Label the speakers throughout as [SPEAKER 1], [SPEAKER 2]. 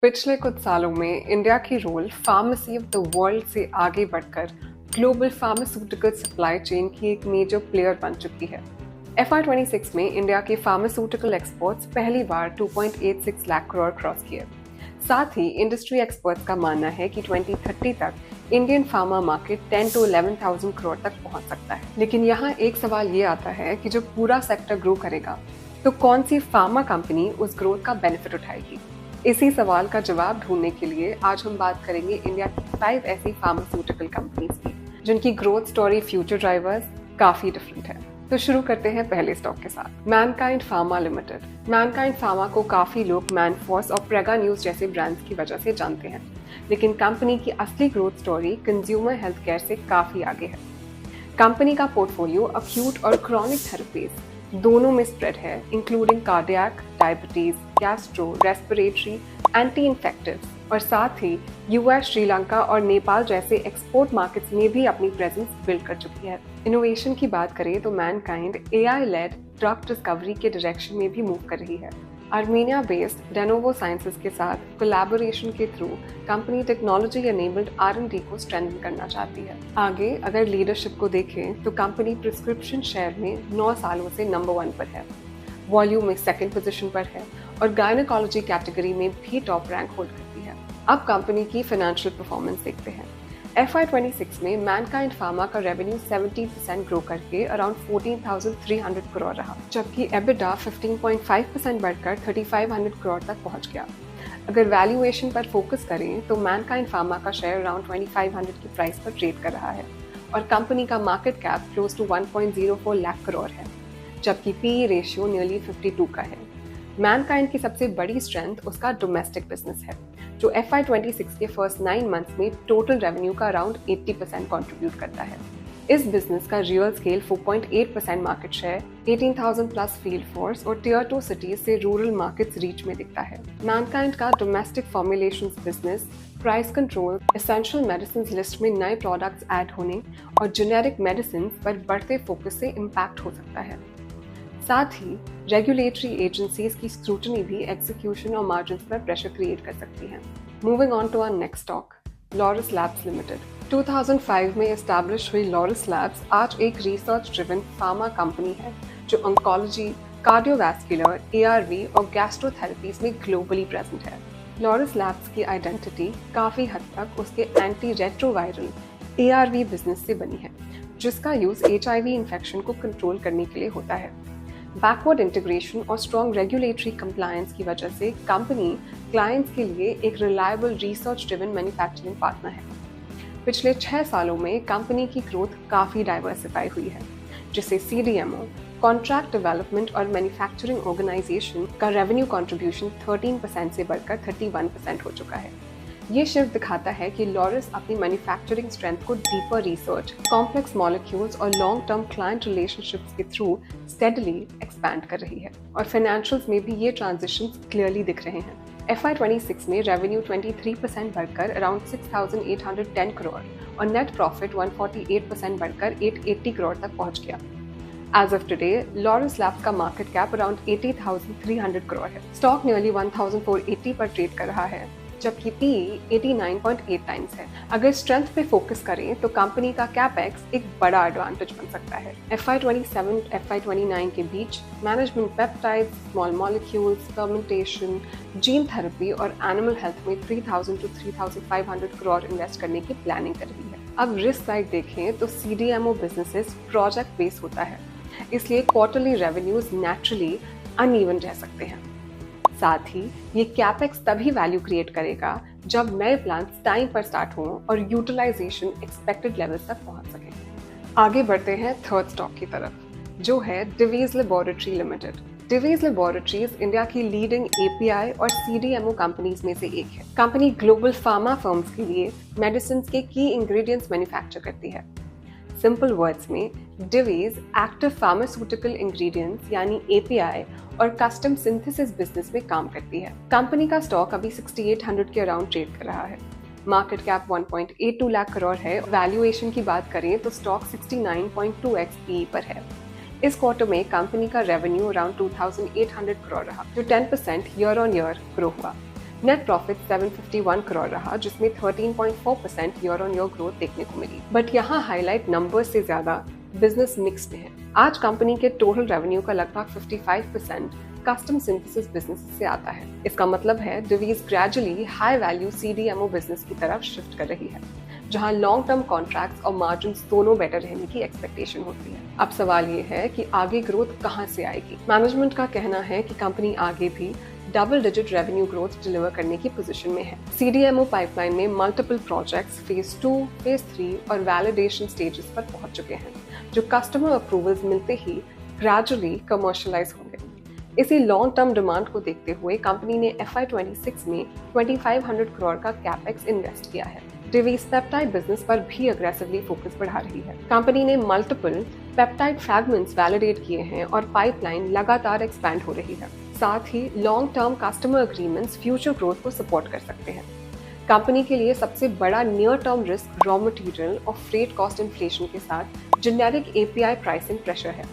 [SPEAKER 1] पिछले कुछ सालों में इंडिया की role pharmacy of the world से आगे बढ़कर ग्लोबल फार्मास्यूटिकल सप्लाई चेन की एक मेजर प्लेयर बन चुकी है। FY26 में इंडिया के फार्मास्यूटिकल एक्सपोर्ट्स पहली बार 2.86 लाख करोड़ क्रॉस किए। साथ ही इंडस्ट्री एक्सपर्ट्स का मानना है कि 2030 तक Indian pharma market 10 to 11,000 crore तक पहुंच सकता है। लेकिन यहाँ एक सवाल ये आता है कि जब पूरा सेक्टर ग्रो करेगा तो कौन सी फार्मा कंपनी उस ग्रोथ का बेनिफिट उठाएगी? इसी सवाल का जवाब ढूंढने के लिए आज हम बात करेंगे इंडिया की 5 ऐसी फार्मास्यूटिकल कंपनीज की जिनकी ग्रोथ स्टोरी फ्यूचर ड्राइवर्स काफी डिफरेंट है। तो शुरू करते हैं पहले स्टॉक के साथ, Mankind pharma limited. Mankind pharma को काफी लोग मैनफोर्स और प्रेगा न्यूज जैसे ब्रांड्स की वजह से जानते हैं, लेकिन कंपनी की असली growth story consumer health care से काफी आगे है। कंपनी का पोर्टफोलियो अक्यूट और क्रॉनिक थेरेपीज दोनों में स्प्रेड है, including cardiac, diabetes, gastro, respiratory, anti infectives और साथ ही यूएस, श्रीलंका और नेपाल जैसे एक्सपोर्ट मार्केट्स में भी अपनी प्रेजेंस बिल्ड कर चुकी है। इनोवेशन की बात करें तो Mankind AI led drug discovery के डायरेक्शन में भी मूव कर रही है। आर्मेनिया बेस्ड डेनोवो साइंसेज के साथ कोलैबोरेशन के through company technology enabled R&D को स्ट्रेंथन करना चाहती है। आगे अगर लीडरशिप को देखें तो कंपनी प्रिस्क्रिप्शन शेयर में 9 सालों से नंबर 1 पर है, वॉल्यूम में सेकंड पोजीशन पर है और गायनेकोलॉजी कैटेगरी में भी टॉप रैंक होल्ड करती है। अब कंपनी की फाइनेंशियल परफॉर्मेंस देखते हैं। FY26 में मैनकाइंड फार्मा का रेवेन्यू 70% ग्रो करके अराउंड 14,300 करोड़ रहा, जबकि EBITDA 15.5% बढ़कर 3,500 करोड़ तक पहुंच गया। अगर वैल्यूएशन पर फोकस करें तो मैनकाइंड फार्मा का शेयर अराउंड 2,500 की प्राइस पर ट्रेड कर रहा है और कंपनी का market cap close to 1.04 lakh crore है, जबकि PE रेशियो नियरली 52 का है। मैनकाइंड की सबसे बड़ी स्ट्रेंथ उसका डोमेस्टिक बिजनेस है, जो FY26 के फर्स्ट 9 मंथ्स में टोटल रेवेन्यू का अराउंड 80% कंट्रीब्यूट करता है। इस बिजनेस का real scale 4.8% market share, 18,000 plus field force और टियर 2 सिटीज से रूरल मार्केट्स रीच में दिखता है। मैनकाइंड का domestic formulations business price control, essential medicine list में नए प्रोडक्ट्स ऐड होने और जेनेरिक मेडिसिन पर बढ़ते फोकस से इम्पैक्ट हो सकता है। साथ ही रेगुलेटरी एजेंसीज की स्क्रूटनी भी एग्जीक्यूशन और मार्जिन्स पर प्रेशर क्रिएट कर सकती है। Moving on to our next stock, Laurus Labs Limited. 2005 में एस्टैब्लिश हुई लॉरस लैब्स आज एक रिसर्च ड्रिवन फार्मा कंपनी है जो ऑन्कोलॉजी, कार्डियोवैस्कुलर, ARV और गैस्ट्रोथेरेपीज में ग्लोबली प्रेजेंट है। लॉरस लैब्स की आइडेंटिटी काफ़ी हद तक उसके एंटी रेट्रोवायरल ARV बिजनेस से बनी है, जिसका यूज HIV इन्फेक्शन को कंट्रोल करने के लिए होता है। बैकवर्ड इंटीग्रेशन और स्ट्रॉन्ग रेगुलेटरी कंप्लायंस की वजह से कंपनी क्लाइंट्स के लिए एक reliable research driven manufacturing partner है। पिछले 6 सालों में कंपनी की ग्रोथ काफ़ी डाइवर्सिफाई हुई है, जिससे CDMO, कॉन्ट्रैक्ट डेवलपमेंट और मैन्युफैक्चरिंग ऑर्गेनाइजेशन का रेवेन्यू कंट्रीब्यूशन 13% से बढ़कर 31% हो चुका है। ये शिफ्ट दिखाता है कि लॉरस अपनी मैन्युफैक्चरिंग स्ट्रेंथ को डीपर रिसर्च, कॉम्प्लेक्स मॉलिक्यूल्स और लॉन्ग टर्म क्लाइंट रिलेशनशिप्स के थ्रू स्टेडली एक्सपैंड कर रही है और फाइनेंशियल्स में भी ये ट्रांजिशंस क्लियरली दिख रहे हैं। FY26 में रेवेन्यू 23% बढ़कर अराउंड 6,810 करोड़ और नेट प्रॉफिट 148% बढ़कर 880 करोड़ तक पहुंच गया। As of today, Laurus labs का मार्केट कैप अराउंड 80,300 करोड़ है। स्टॉक नियरली 1,480 पर ट्रेड कर रहा है, जबकि PE 89.8 टाइम्स है। अगर स्ट्रेंथ पे फोकस करें तो कंपनी का कैपेक्स एक बड़ा एडवांटेज बन सकता है। FY27 FY29 के बीच management peptides, small molecules, fermentation, gene therapy और एनिमल हेल्थ में 3,000 to 3,500 करोड़ इन्वेस्ट करने की प्लानिंग कर रही है। अब रिस्क साइड देखें तो CDMO बिजनेसेस प्रोजेक्ट बेस्ड होता है, इसलिए क्वार्टरली रेवेन्यूज नेचुरली अनइवन रह सकते हैं। साथ ही ये कैपेक्स तभी वैल्यू क्रिएट करेगा जब नए प्लांट्स टाइम पर स्टार्ट हों और यूटिलाइजेशन एक्सपेक्टेड लेवल्स तक पहुंच सके। आगे बढ़ते हैं थर्ड स्टॉक की तरफ, जो है डिवीज लेबोरेटरी लिमिटेड। डिवीज लेबोरेटरीज इंडिया की लीडिंग API और CDMO कंपनीज में से एक है। कंपनी ग्लोबल फार्मा फर्म्स के लिए मेडिसिन के की इंग्रेडिएंट्स मैन्युफैक्चर करती है। सिंपल वर्ड्स में डिवीज एक्टिव फार्मास्यूटिकल इंग्रेडिएंट्स यानी API और कस्टम सिंथेसिस बिजनेस में काम करती है। कंपनी का स्टॉक अभी 6,800 के अराउंड ट्रेड कर रहा है। मार्केट कैप 1.82 लाख करोड़ है। वैल्यूएशन की बात करें तो स्टॉक 69.2x PE पर है। इस क्वार्टर में कंपनी का रेवेन्यू अराउंड 2,800 करोड़ रहा, जो 10% ईयर ऑन ईयर ग्रो हुआ। नेट प्रॉफिट 751 करोड़ रहा, जिसमें 13.4% ईयर ऑन ईयर ग्रोथ देखने को मिली। बट यहाँ हाईलाइट नंबर्स से ज्यादा बिजनेस मिक्स में है। आज कंपनी के टोटल रेवेन्यू का लगभग 55% कस्टम सिंथेसिस बिजनेस से आता है। इसका मतलब है Divi's gradually high value CDMO business की तरफ शिफ्ट कर रही है, जहां लॉन्ग टर्म कॉन्ट्रैक्ट्स और मार्जिन्स दोनों बेटर रहने की एक्सपेक्टेशन होती है। अब सवाल ये है कि आगे ग्रोथ कहां से आएगी। मैनेजमेंट का कहना है कि कंपनी आगे भी double digit revenue growth deliver करने की पोजीशन में है। CDMO पाइपलाइन में मल्टीपल प्रोजेक्ट्स फेज 2, फेज 3 और वैलिडेशन स्टेजेस पर पहुंच चुके हैं, जो कस्टमर अप्रूवल्स मिलते ही ग्रेजुअली कमर्शियलाइज होंगे। इसी लॉन्ग टर्म डिमांड को देखते हुए कंपनी ने FY26 में 2500 करोड़ का कैपेक्स इन्वेस्ट किया है। डिवीज पेप्टाइड बिजनेस पर भी अग्रेसिवली फोकस बढ़ा रही है। कंपनी ने मल्टीपल पेप्टाइड फ्रैगमेंट्स वैलिडेट किए हैं और पाइपलाइन लगातार एक्सपैंड हो रही है। साथ ही long term customer agreements future growth को सपोर्ट कर सकते हैं। कंपनी के लिए सबसे बड़ा near term risk raw material और फ्रेट कॉस्ट इन्फ्लेशन के साथ जेनेरिक API प्राइसिंग प्रेशर है,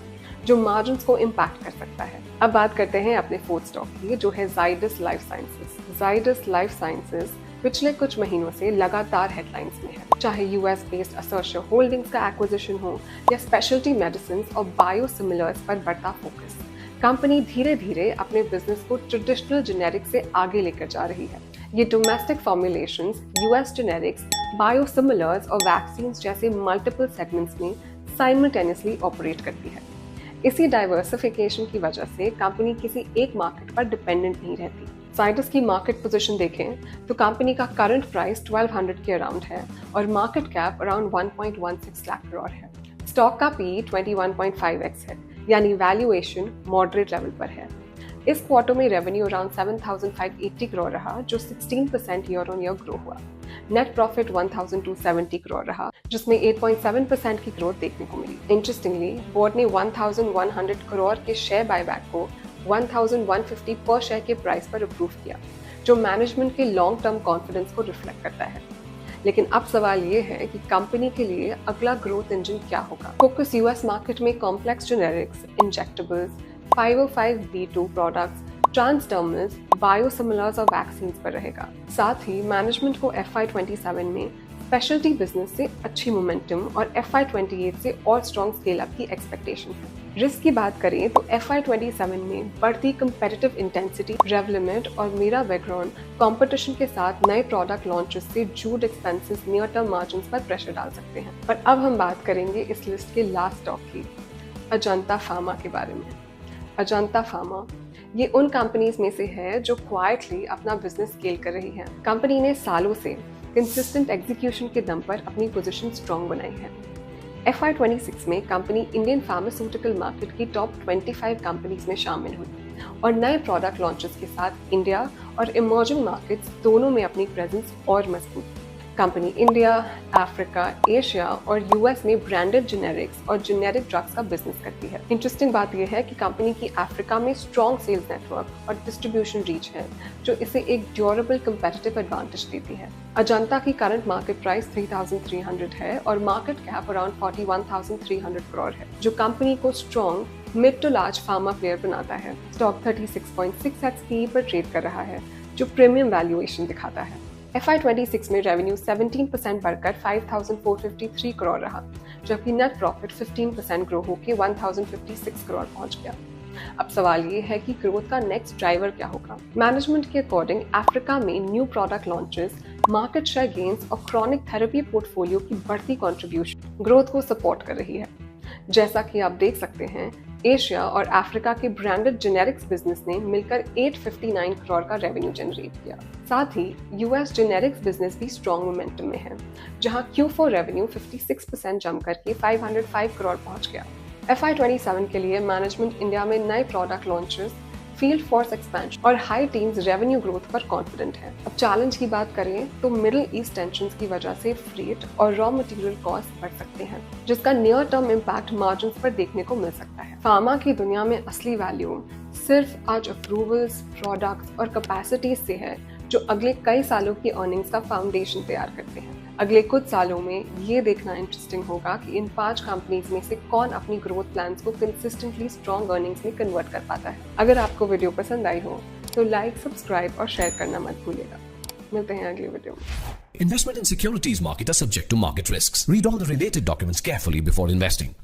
[SPEAKER 1] जो मार्जिन्स को इम्पैक्ट कर सकता है। अब बात करते हैं अपने फोर्थ स्टॉक की, जो है Zydus life sciences. Zydus life sciences पिछले कुछ महीनों से लगातार हेडलाइंस में है, चाहे US बेस्ड असर्शिया होल्डिंग्स का एक्विजिशन हो या स्पेशलिटी मेडिसिन और बायोसिमिलर्स पर बढ़ता फोकस। कंपनी धीरे धीरे अपने बिजनेस को ट्रेडिशनल जेनेरिक से आगे लेकर जा रही है। ये domestic formulations, US generics, biosimilars और वैक्सीन जैसे मल्टीपल सेगमेंट्स में साइमल्टेनियसली ऑपरेट करती है। इसी डाइवर्सिफिकेशन की वजह से कंपनी किसी एक मार्केट पर डिपेंडेंट नहीं रहती। जाइडस की मार्केट पोजीशन देखें तो कंपनी का करंट प्राइस 1200 के अराउंड है और market cap around 1.16 lakh crore है। स्टॉक का PE 21.5x है, यानी वैल्यूएशन मॉडरेट लेवल पर है। इस क्वार्टर में रेवेन्यू अराउंड 7,580 करोड़ रहा, जो 16% ईयर ऑन ईयर ग्रो हुआ। नेट प्रॉफिट 1,270 करोड़ रहा, जिसमें 8.7% की ग्रोथ देखने को मिली। इंटरेस्टिंगली, बोर्ड ने 1,100 करोड़ के शेयर बायबैक को 1,150 पर शेयर के प्राइस पर अप्रूव किया, जो मैनेजमेंट के लॉन्ग टर्म कॉन्फिडेंस को रिफ्लेक्ट करता है। लेकिन अब सवाल ये है कि कंपनी के लिए अगला ग्रोथ इंजन क्या होगा। फोकस US मार्केट में complex generics, injectables, 505(b)(2) products, transdermals, biosimilars और वैक्सीन पर रहेगा। साथ ही मैनेजमेंट को FY27 में स्पेशलिटी बिजनेस से अच्छी मोमेंटम और FY28 से और स्ट्रॉन्ग स्केल अप की एक्सपेक्टेशन है। रिस्क की बात करें तो FY27 में बढ़ती कंपेटिटिव इंटेंसिटी, रेवलिमिट और मीरा बैकग्राउंड कंपटीशन के साथ नए प्रोडक्ट लॉन्चेस से जूड एक्सपेंसेस नियर टर्म मार्जिन्स पर प्रेशर डाल सकते हैं। पर अब हम बात करेंगे इस लिस्ट के लास्ट स्टॉक की, अजंता फार्मा के बारे में। अजंता फार्मा ये उन कंपनीज में से है जो क्वाइटली अपना बिजनेस स्केल कर रही है। कंपनी ने सालों से कंसिस्टेंट एग्जीक्यूशन के दम पर अपनी पोजीशन स्ट्रॉन्ग बनाई है। FY26 में कंपनी इंडियन फार्मास्यूटिकल मार्केट की टॉप 25 कंपनीज में शामिल हुई और नए प्रोडक्ट लॉन्चेस के साथ इंडिया और इमर्जिंग मार्केट्स दोनों में अपनी प्रेजेंस और मजबूत। कंपनी इंडिया, अफ्रीका, एशिया और US में ब्रांडेड जेनेरिक्स और जेनेरिक ड्रग्स का बिजनेस करती है। इंटरेस्टिंग बात यह है कि कंपनी की अफ्रीका में स्ट्रॉन्ग सेल्स नेटवर्क और डिस्ट्रीब्यूशन रीच है, जो इसे एक ड्यूरेबल कंपेटिटिव एडवांटेज देती है। अजंता की करंट मार्केट प्राइस 3,300 है और मार्केट कैप अराउंड 41,300 करोड़ है, जो कंपनी को strong mid to large pharma player बनाता है। स्टॉक 36.6x PE पर ट्रेड कर रहा है, जो प्रीमियम वैल्यूएशन दिखाता है। FY26 में रेवेन्यू 17% बढ़कर 5,453 करोड़ रहा, जबकि नेट प्रॉफिट 15% ग्रो होकर 1,056 करोड़ पहुंच गया। अब सवाल ये है कि ग्रोथ का नेक्स्ट ड्राइवर क्या होगा। मैनेजमेंट के अकॉर्डिंग अफ्रीका में new product launches, market share gains और क्रॉनिक थेरेपी पोर्टफोलियो की बढ़ती कंट्रीब्यूशन ग्रोथ को सपोर्ट कर रही है। जैसा कि आप देख सकते हैं, एशिया और अफ्रीका के ब्रांडेड जेनेरिक्स बिजनेस ने मिलकर 859 करोड़ का रेवेन्यू जनरेट किया। साथ ही US जेनेरिक्स बिजनेस भी स्ट्रॉन्ग मोमेंटम में है, जहां Q4 रेवेन्यू 56% जम करके 505 करोड़ पहुंच गया। FY27 के लिए मैनेजमेंट इंडिया में नए product launches, field force expansion और हाई टीम्स रेवेन्यू ग्रोथ पर कॉन्फिडेंट है। अब चैलेंज की बात करें तो मिडिल ईस्ट टेंशंस की वजह से फ्रेट और रॉ मटेरियल कॉस्ट बढ़ सकते हैं, जिसका नियर टर्म इम्पैक्ट मार्जिन्स पर देखने को मिल सकता है। फार्मा की दुनिया में असली वैल्यू सिर्फ आज अप्रूवल्स, प्रोडक्ट्स और कैपेसिटीज से है, जो अगले कई सालों की अर्निंग्स का फाउंडेशन तैयार करते हैं। अगले कुछ सालों में ये देखना इंटरेस्टिंग होगा कि इन 5 कंपनीज में से कौन अपनी ग्रोथ प्लान्स को कंसिस्टेंटली स्ट्रॉन्ग अर्निंग्स में कन्वर्ट कर पाता है। अगर आपको वीडियो पसंद आई हो तो लाइक, सब्सक्राइब और शेयर करना मत भूलिएगा। मिलते हैं अगली वीडियो में।
[SPEAKER 2] Investment in securities market are subject to market risks. Read all the related documents carefully before investing.